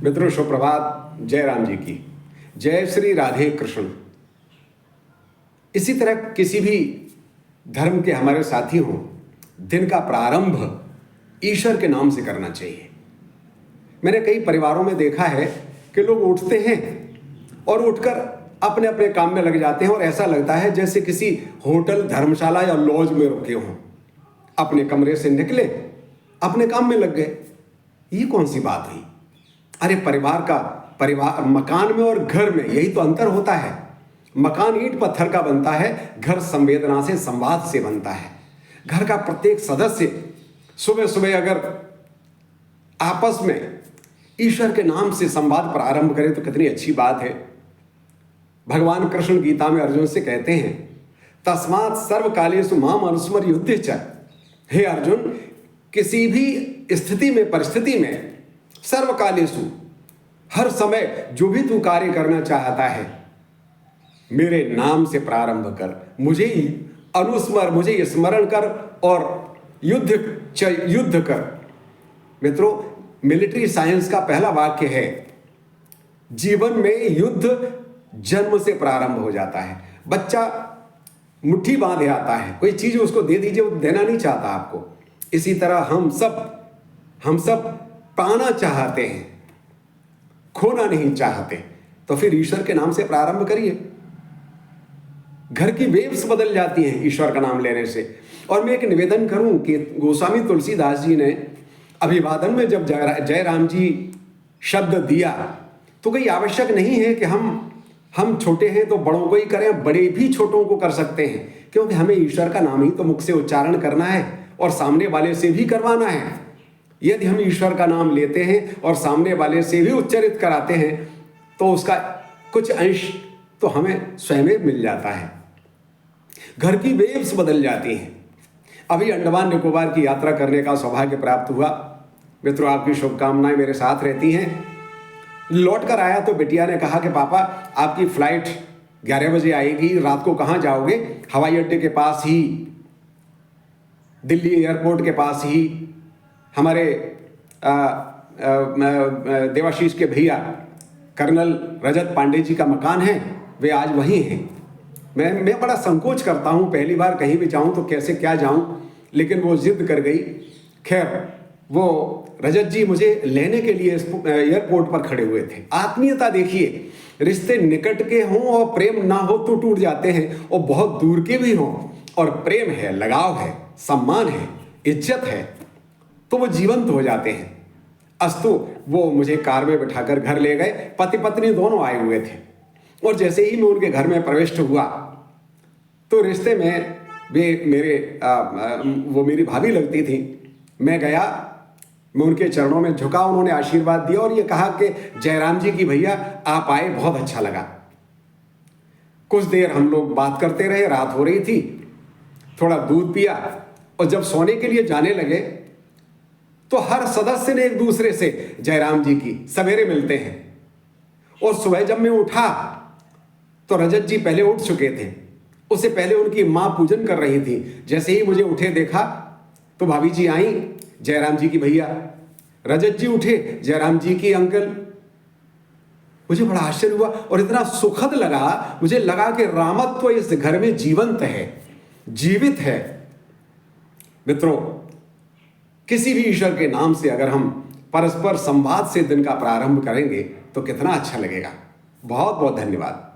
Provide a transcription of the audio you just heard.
मित्रों, सुप्रभात। जय राम जी की जय। श्री राधे कृष्ण। इसी तरह किसी भी धर्म के हमारे साथी हों, दिन का प्रारंभ ईश्वर के नाम से करना चाहिए। मैंने कई परिवारों में देखा है कि लोग उठते हैं और उठकर अपने अपने काम में लग जाते हैं और ऐसा लगता है जैसे किसी होटल, धर्मशाला या लॉज में रुके हों। अपने कमरे से निकले, अपने काम में लग गए। ये कौन सी बात हुई? अरे परिवार मकान में और घर में यही तो अंतर होता है। मकान ईंट पत्थर का बनता है, घर संवेदना से, संवाद से बनता है। घर का प्रत्येक सदस्य सुबह सुबह अगर आपस में ईश्वर के नाम से संवाद प्रारंभ करे तो कितनी अच्छी बात है। भगवान कृष्ण गीता में अर्जुन से कहते हैं, तस्मात् सर्वकालेषु माम अनुस्मर युद्धे च। हे अर्जुन, किसी भी स्थिति में, परिस्थिति में, सर्वकालेषु, हर समय जो भी तू कार्य करना चाहता है, मेरे नाम से प्रारंभ कर, मुझे अनुस्मर, मुझे स्मरण कर और युद्ध कर। मित्रों, मिलिट्री साइंस का पहला वाक्य है, जीवन में युद्ध जन्म से प्रारंभ हो जाता है। बच्चा मुट्ठी बांधे आता है, कोई चीज उसको दे दीजिए, वो देना नहीं चाहता आपको। इसी तरह हम सब पाना चाहते हैं, खोना नहीं चाहते। तो फिर ईश्वर के नाम से प्रारंभ करिए। घर की वेव्स बदल जाती हैं ईश्वर का नाम लेने से। और मैं एक निवेदन करूं कि गोस्वामी तुलसीदास जी ने अभिवादन में जब जय राम जी शब्द दिया तो कोई आवश्यक नहीं है कि हम छोटे हैं तो बड़ों को ही करें, बड़े भी छोटों को कर सकते हैं, क्योंकि हमें ईश्वर का नाम ही तो मुख से उच्चारण करना है और सामने वाले से भी करवाना है। यदि हम ईश्वर का नाम लेते हैं और सामने वाले से भी उच्चारित कराते हैं तो उसका कुछ अंश तो हमें स्वयं मिल जाता है। घर की वेव्स बदल जाती हैं। अभी अंडमान निकोबार की यात्रा करने का सौभाग्य प्राप्त हुआ। मित्रों, आपकी शुभकामनाएं मेरे साथ रहती हैं। लौट कर आया तो बिटिया ने कहा कि पापा, आपकी फ्लाइट 11 बजे आएगी, रात को कहाँ जाओगे? हवाई अड्डे के पास ही, दिल्ली एयरपोर्ट के पास ही हमारे देवाशीष के भैया कर्नल रजत पांडे जी का मकान है, वे आज वहीं हैं। मैं बड़ा संकोच करता हूँ, पहली बार कहीं भी जाऊँ तो कैसे क्या जाऊँ, लेकिन वो जिद कर गई। खैर, वो रजत जी मुझे लेने के लिए एयरपोर्ट पर खड़े हुए थे। आत्मीयता देखिए, रिश्ते निकट के हों और प्रेम ना हो तो टूट जाते हैं, और बहुत दूर के भी हों और प्रेम है, लगाव है, सम्मान है, इज्जत है, तो वो जीवंत हो जाते हैं। अस्तु, वो मुझे कार में बिठाकर घर ले गए। पति पत्नी दोनों आए हुए थे और जैसे ही मैं उनके घर में प्रविष्ट हुआ तो रिश्ते में वो मेरी भाभी लगती थी। मैं गया, मैं उनके चरणों में झुका, उन्होंने आशीर्वाद दिया और ये कहा कि जयराम जी की भैया आप आए, बहुत अच्छा लगा। कुछ देर हम लोग बात करते रहे, रात हो रही थी, थोड़ा दूध पिया और जब सोने के लिए जाने लगे तो हर सदस्य ने एक दूसरे से जयराम जी की सवेरे मिलते हैं। और सुबह जब मैं उठा तो रजत जी पहले उठ चुके थे, उससे पहले उनकी मां पूजन कर रही थी। जैसे ही मुझे उठे देखा तो भाभी जी आई, जयराम जी की भैया। रजत जी उठे, जयराम जी की अंकल। मुझे बड़ा आश्चर्य हुआ और इतना सुखद लगा, मुझे लगा कि रामत्व इस घर में जीवंत है, जीवित है। मित्रों, किसी भी ईश्वर के नाम से अगर हम परस्पर संवाद से दिन का प्रारंभ करेंगे तो कितना अच्छा लगेगा। बहुत बहुत धन्यवाद।